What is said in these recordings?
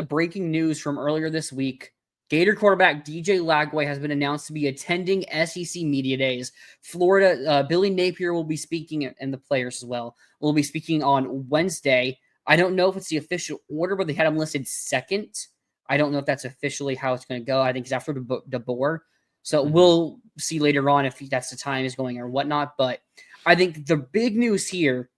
the breaking news from earlier this week. Gator quarterback DJ Lagway has been announced to be attending SEC Media Days. Florida, Billy Napier will be speaking, and the players as well, will be speaking on Wednesday. I don't know if it's the official order, but they had him listed second. I don't know if that's officially how it's going to go. I think it's after DeBoer. So we'll see later on if that's the time is going or whatnot. But I think the big news here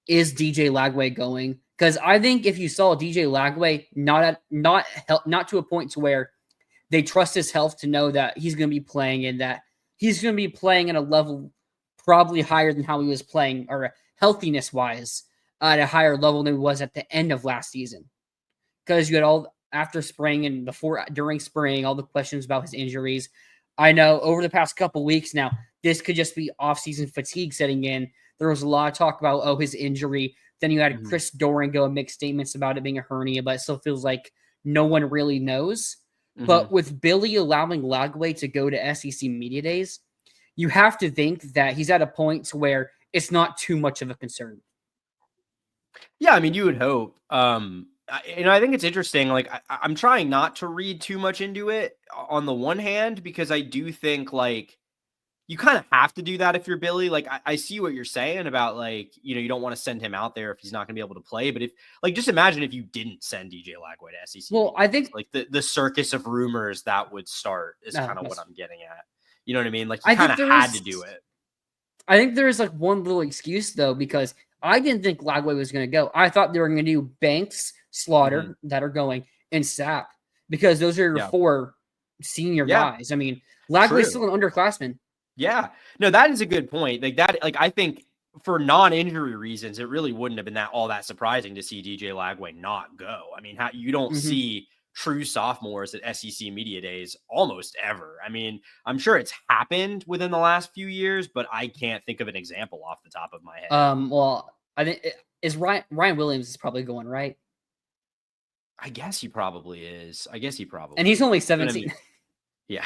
is DJ Lagway going, because I think if you saw DJ Lagway not to a point to where they trust his health to know that he's going to be playing and that he's going to be playing at a level probably higher than how he was playing, or healthiness wise at a higher level than he was at the end of last season, because you had all after spring and during spring all the questions about his injuries. I know over the past couple weeks now, this could just be off-season fatigue setting in. There was a lot of talk about, his injury. Then you had Chris Doran go and make statements about it being a hernia, but it still feels like no one really knows. But with Billy allowing Lagway to go to SEC Media Days, you have to think that he's at a point to where it's not too much of a concern. Yeah, I mean, you would hope. I think it's interesting. Like, I'm trying not to read too much into it on the one hand, because I do think, like, you kind of have to do that if you're Billy. Like, I see what you're saying about, like, you don't want to send him out there if he's not going to be able to play. But if, like, just imagine if you didn't send DJ Lagway to SEC. Well, I think like the circus of rumors that would start is kind of what I'm getting at. You know what I mean? Like, you kind of had to do it. I think there is like one little excuse though, because I didn't think Lagway was going to go. I thought they were going to do Banks, Slaughter that are going, and Sapp, because those are your four senior guys. I mean, Lagway's still an underclassman. Yeah, no, that is a good point. Like that, like I think for non-injury reasons, it really wouldn't have been all that surprising to see DJ Lagway not go. I mean, you don't see true sophomores at SEC Media Days almost ever. I mean, I'm sure it's happened within the last few years, but I can't think of an example off the top of my head. Well, I think is Ryan Williams is probably going, right? I guess he probably is. And he's only 17. Yeah,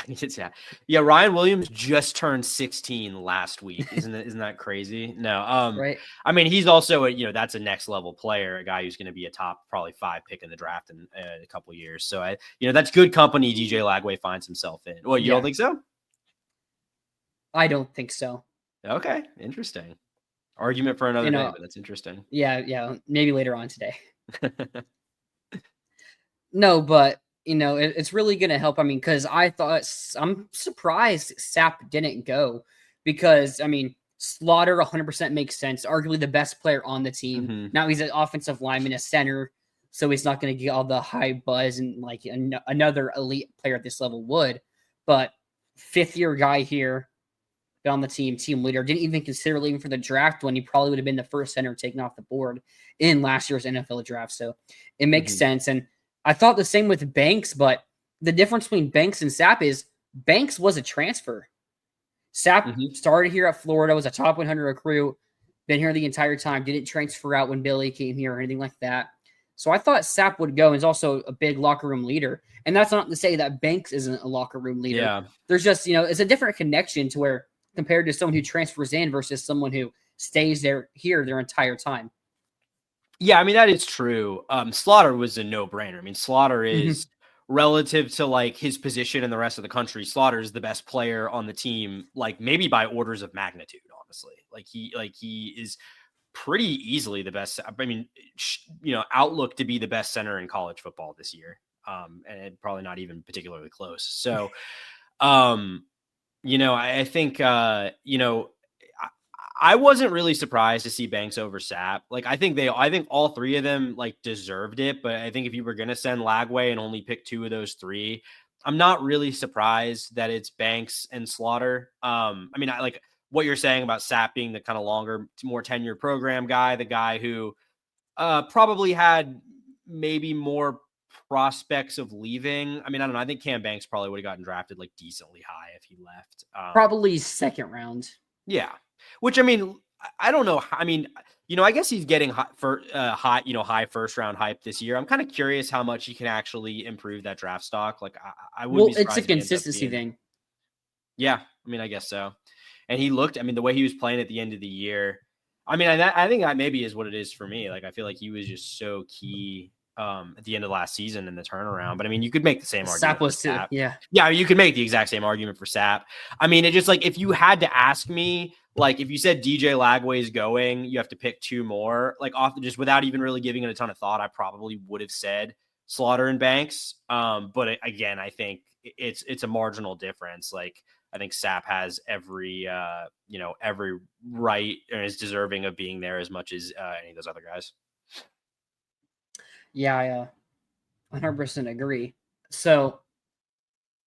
yeah. Ryan Williams just turned 16 last week. Isn't that crazy? No, right. I mean, he's also that's a next level player, a guy who's going to be a top probably 5 pick in the draft in a couple of years. So that's good company DJ Lagway finds himself in. Well, you don't think so? I don't think so. Okay, interesting. Argument for another day, but that's interesting. Yeah, maybe later on today. No, but it's really going to help. I mean, because I'm surprised Sapp didn't go, because, I mean, Slaughter 100% makes sense. Arguably the best player on the team. Now he's an offensive lineman, a center, so he's not going to get all the high buzz and like another elite player at this level would. But fifth-year guy here on the team leader, didn't even consider leaving for the draft when he probably would have been the first center taken off the board in last year's NFL draft. So it makes sense. And I thought the same with Banks, but the difference between Banks and Sapp is Banks was a transfer. Sapp started here at Florida, was a top 100 recruit, been here the entire time, didn't transfer out when Billy came here or anything like that. So I thought Sapp would go, and is also a big locker room leader. And that's not to say that Banks isn't a locker room leader. Yeah. There's just, it's a different connection to where compared to someone who transfers in versus someone who stays here their entire time. Yeah, I mean, that is true. Slaughter was a no-brainer. I mean, Slaughter is relative to like his position in the rest of the country. Slaughter is the best player on the team, like maybe by orders of magnitude, honestly. Like he is pretty easily the best. I mean, outlook to be the best center in college football this year. And probably not even particularly close. So, I think, I wasn't really surprised to see Banks over Sapp. Like, I think all three of them like deserved it. But I think if you were going to send Lagway and only pick 2 of those 3, I'm not really surprised that it's Banks and Slaughter. I mean, I like what you're saying about Sapp being the kind of longer, more tenured program guy, the guy who probably had maybe more prospects of leaving. I mean, I don't know. I think Cam Banks probably would have gotten drafted like decently high if he left. Probably second round. Yeah. Which, I mean, I don't know. I mean, I guess he's getting high first round hype this year. I'm kind of curious how much he can actually improve that draft stock. Like, I would be surprised. It's a consistency thing. Yeah. I mean, I guess so. And he looked, the way he was playing at the end of the year, I mean, I think that maybe is what it is for me. Like, I feel like he was just so key at the end of last season in the turnaround. But I mean, you could make the same Sap argument for was too. Sap. Yeah. Yeah, you could make the exact same argument for Sap. I mean, it just like if you had to ask me, like if you said DJ Lagway is going, you have to pick two more, like off just without even really giving it a ton of thought, I probably would have said Slaughter and Banks. But again, I think it's a marginal difference. Like I think Sap has every every right and is deserving of being there as much as any of those other guys. Yeah, I 100% agree. So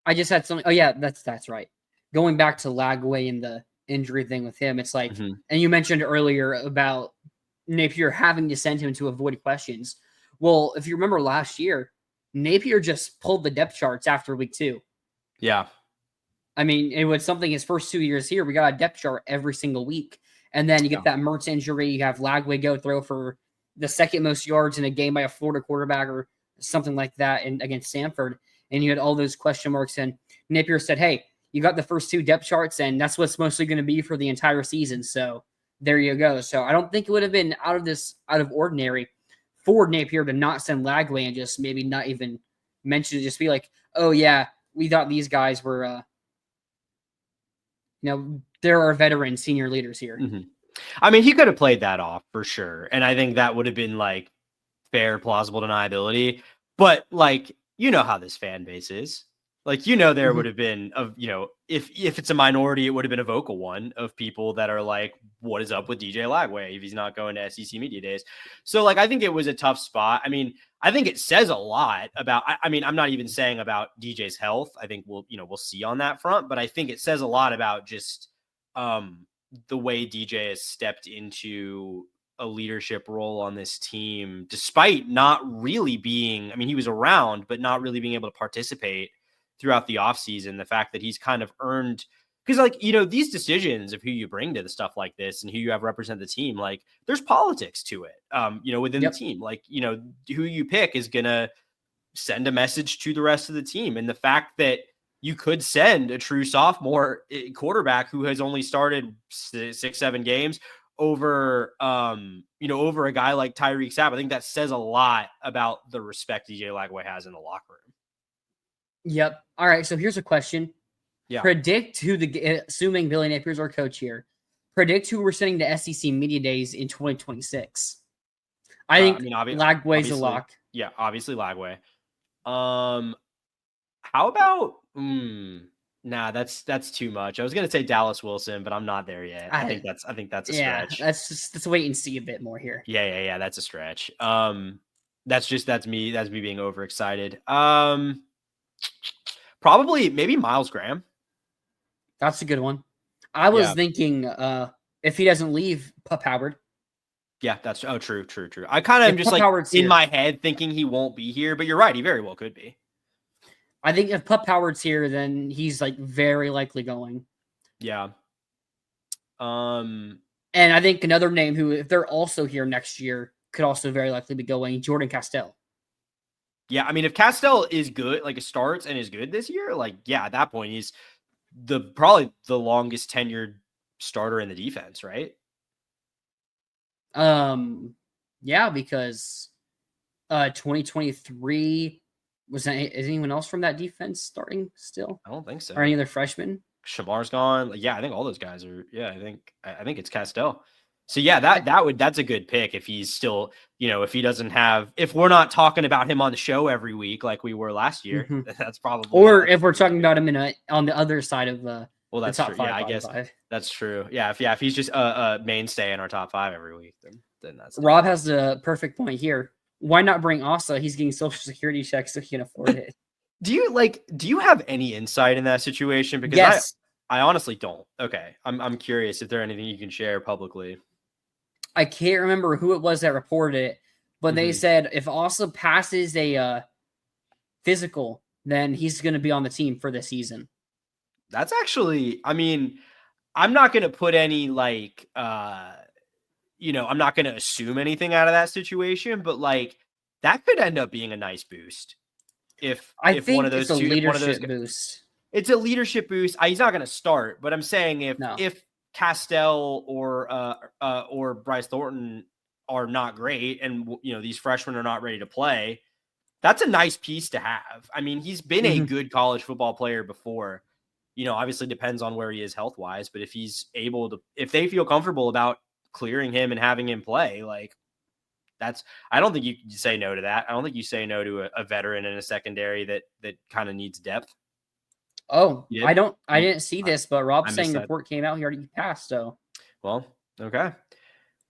I just had something. Oh yeah, that's right. Going back to Lagway and the injury thing with him, it's like, and you mentioned earlier about Napier having to send him to avoid questions. Well, if you remember last year, Napier just pulled the depth charts after week 2. Yeah. I mean, it was something his first 2 years here. We got a depth chart every single week. And then you get that Mertz injury. You have Lagway go throw for the second most yards in a game by a Florida quarterback or something like that against Stanford. And you had all those question marks. And Napier said, hey, you got the first 2 depth charts, and that's what's mostly going to be for the entire season. So there you go. So I don't think it would have been out of ordinary for Napier to not send Lagway and just maybe not even mention it. Just be like, oh, yeah, we thought these guys were there are veteran senior leaders here. I mean, he could have played that off for sure. And I think that would have been like fair, plausible deniability. But like, you know how this fan base is. Like, there would have been if it's a minority, it would have been a vocal one of people that are like, what is up with DJ Lagway if he's not going to SEC media days? So like, I think it was a tough spot. I mean, I think it says a lot about, I mean, I'm not even saying about DJ's health. I think we'll see on that front, but I think it says a lot about just the way DJ has stepped into a leadership role on this team, despite not really being, I mean, he was around, but not really being able to participate throughout the offseason. The fact that he's kind of earned, because like, these decisions of who you bring to the stuff like this and who you have represent the team, like there's politics to it, within the team, like, who you pick is going to send a message to the rest of the team. And the fact that you could send a true sophomore quarterback who has only started 6-7 games over, over a guy like Tyreek Sapp, I think that says a lot about the respect DJ Lagway has in the locker room. Yep. All right. So here's a question. Yeah. Predict who assuming Billy Napier's our coach here, predict who we're sending to SEC media days in 2026. I think Lagway's a lock. Yeah, obviously Lagway. How about nah, that's too much. I was gonna say Dallas Wilson, but I'm not there yet. I think that's a stretch. Let's wait and see a bit more here. Yeah, that's a stretch. That's me being overexcited. Probably maybe Miles Graham. That's a good one. I was thinking if he doesn't leave, Pup Howard. Yeah, that's true. I kind of am just Pup like Howard's in my head thinking he won't be here, but you're right, he very well could be. I think if Pup Howard's here, then he's like very likely going. Yeah. And I think another name who, if they're also here next year, could also very likely be going, Jordan Castell. Yeah, I mean, if Castell is good, like starts and is good this year, like at that point he's probably the longest tenured starter in the defense, right? Yeah, because 2023 is anyone else from that defense starting still? I don't think so. Or any other freshmen? Shamar's gone. Yeah, I think all those guys are. Yeah, I think it's Castell. So yeah, that's a good pick if he's still, if he doesn't have, if we're not talking about him on the show every week like we were last year, that's probably. Or if we're talking about him on the other side of that's the top true. Five, yeah, I guess that's true. Yeah, if he's just a mainstay in our top 5 every week, then that's. Rob has the perfect point here. Why not bring Asa? He's getting Social Security checks so he can afford it. Do you have any insight in that situation? Because yes. I honestly don't. Okay, I'm curious if there's anything you can share publicly. I can't remember who it was that reported it, but they said if Asa passes a physical, then he's going to be on the team for the season. That's actually, I mean, I'm not going to put any I'm not going to assume anything out of that situation, but that could end up being a nice boost. If one of those boost. It's a leadership boost. He's not going to start, but I'm saying if Castell or Bryce Thornton are not great, and these freshmen are not ready to play, that's a nice piece to have. I mean, he's been a good college football player before. Obviously depends on where he is health wise, but if he's able to, if they feel comfortable about clearing him and having him play, like I don't think you say no to that. I don't think you say no to a veteran in a secondary that kind of needs depth. Oh, I didn't see this, but Rob's saying the report came out. He already passed. So, well, okay.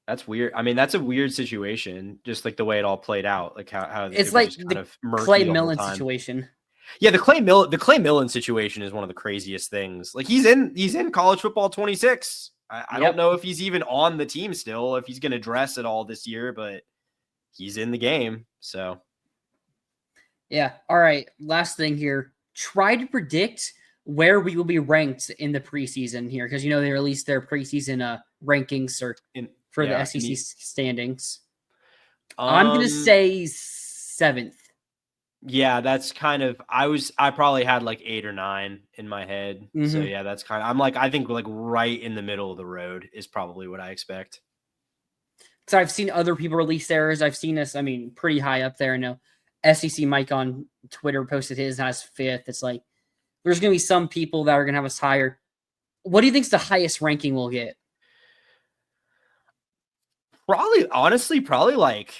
That's weird. I mean, that's a weird situation, just like the way it all played out, like how it's like just kind of Clay Millen situation. Yeah, the Clay Millen situation is one of the craziest things. Like he's in college football 26. I don't know if he's even on the team still, if he's going to dress at all this year, but he's in the game. So, yeah. All right. Last thing here. Try to predict where we will be ranked in the preseason here, because they released their preseason rankings for the SEC standings. I'm gonna say 7th. Yeah, that's kind of I probably had like 8 or 9 in my head. So yeah, that's kind of I think like right in the middle of the road is probably what I expect. So I've seen other people release theirs. I've seen us, pretty high up there. I know SEC Mike on Twitter posted his and has 5th. It's like there's gonna be some people that are gonna have us higher. What do you think's the highest ranking we'll get? Probably like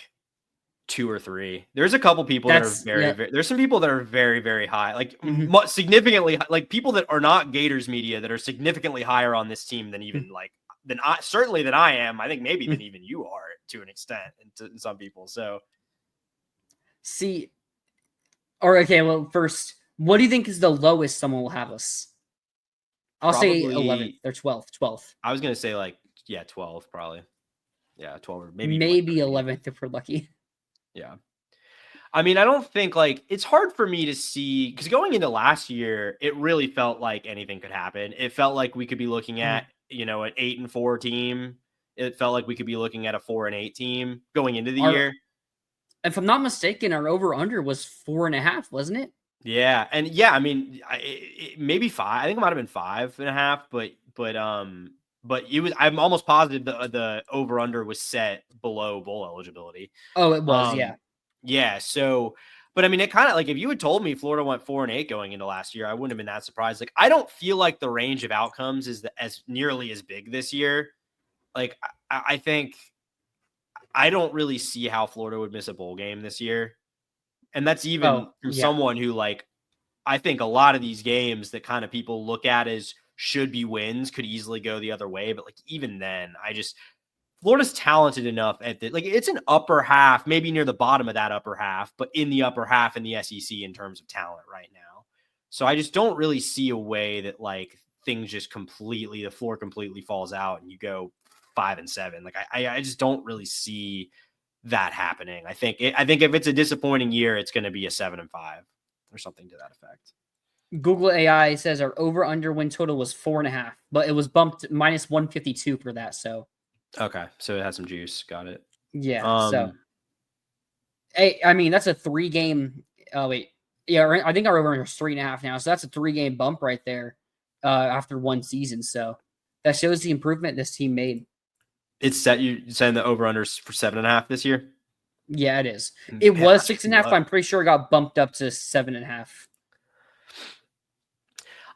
2 or 3. There's a couple people that are very, there's some people that are very, very high, like significantly, like people that are not Gators media that are significantly higher on this team than even than I am. I think maybe than even you are to an extent, and to some people. So, okay. Well, first, what do you think is the lowest someone will have us? I'll say 11th or 12th. 12th. I was gonna say 12 probably. Yeah, 12 or maybe 11th if we're lucky. Yeah. I mean, I don't think it's hard for me to see, because going into last year, it really felt like anything could happen. It felt like we could be looking at, an 8-4 team. It felt like we could be looking at a 4-8 team going into the year. If I'm not mistaken, our over under was 4.5, wasn't it? Yeah. And yeah, I mean, maybe 5. I think it might have been 5.5, but it was, I'm almost positive the over under was set below bowl eligibility. Oh, it was. Yeah. Yeah. So, but I mean, it kind of if you had told me Florida went 4-8 going into last year, I wouldn't have been that surprised. I don't feel like the range of outcomes is as nearly as big this year. I think I don't really see how Florida would miss a bowl game this year. And that's even from someone who I think a lot of these games that kind of people look at as should be wins could easily go the other way. But even then, Florida's talented enough at it's an upper half, maybe near the bottom of that upper half, but in the upper half in the SEC in terms of talent right now. So I just don't really see a way that things just the floor completely falls out and you go 5-7. I just don't really see that happening. I think if it's a disappointing year, it's going to be a 7-5 or something to that effect. Google AI says our over under win total was 4.5, but it was bumped minus 152 for that. So, okay. So it has some juice. Got it. Yeah. So, I mean, that's a 3-game. Oh, wait. Yeah. I think our over under is 3.5 now. So that's a 3-game bump right there after one season. So that shows the improvement this team made. It's set. You saying the over under for 7.5 this year? Yeah, it is. It was 6.5. I'm pretty sure it got bumped up to 7.5.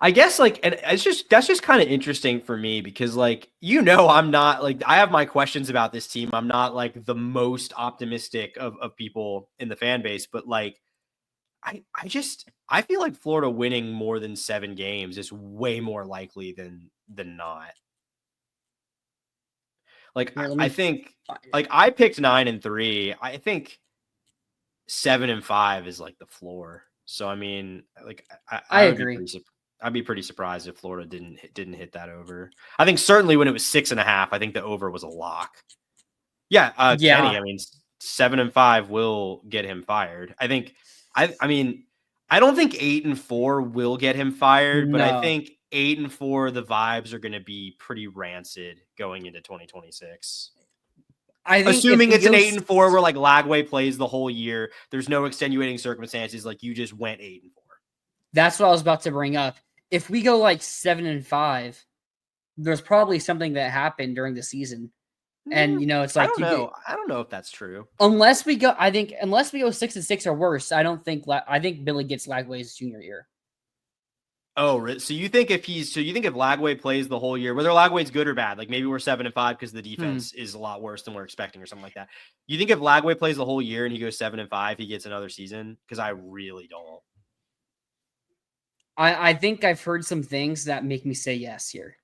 I guess and that's just kind of interesting for me because I'm not I have my questions about this team. I'm not the most optimistic of people in the fan base, but I feel like Florida winning more than 7 games is way more likely than not. I think I picked 9-3. I think 7-5 is the floor. So I mean, I agree. I'd be pretty surprised if Florida didn't hit that over. I think certainly when it was 6.5, I think the over was a lock. Yeah, Kenny. I mean, 7-5 will get him fired. I think. I mean, I don't think 8-4 will get him fired, but I think 8-4 the vibes are going to be pretty rancid going into 2026. I think assuming it's an 8-4 where Lagway plays the whole year, there's no extenuating circumstances. You just went 8-4. That's what I was about to bring up. If we go 7-5, there's probably something that happened during the season. And it's I like don't know. I don't know if that's true. unless we go 6-6 or worse, I don't think I think Billy gets Lagway's junior year. Oh, so you think if Lagway plays the whole year, whether Lagway's good or bad, like maybe we're 7-5 because the defense is a lot worse than we're expecting or something like that. You think if Lagway plays the whole year and he goes 7-5, he gets another season? Because I really don't. I think I've heard some things that make me say yes here.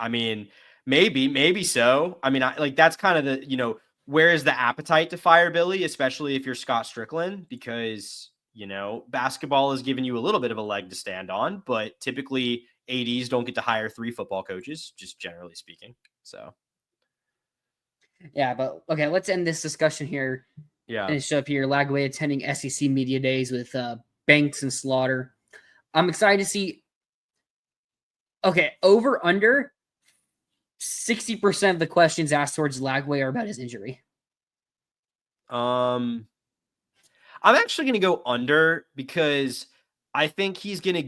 I mean, maybe so. I mean, that's kind of the, where is the appetite to fire Billy, especially if you're Scott Strickland, because, basketball is giving you a little bit of a leg to stand on, but typically ADs don't get to hire 3 football coaches, just generally speaking. So, yeah, but okay, let's end this discussion here. yeah. Finish up here. Lagway attending SEC Media Days with Banks and Slaughter. I'm excited to see. Okay, over under 60% of the questions asked towards Lagway are about his injury. I'm actually going to go under because I think he's going to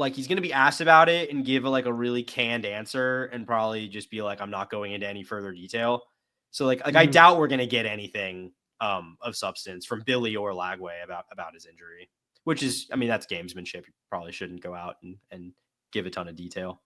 he's going to be asked about it and give a really canned answer and probably just be like, I'm not going into any further detail. So I doubt we're going to get anything of substance from Billy or Lagway about his injury, which is, I mean, that's gamesmanship. You probably shouldn't go out and give a ton of detail.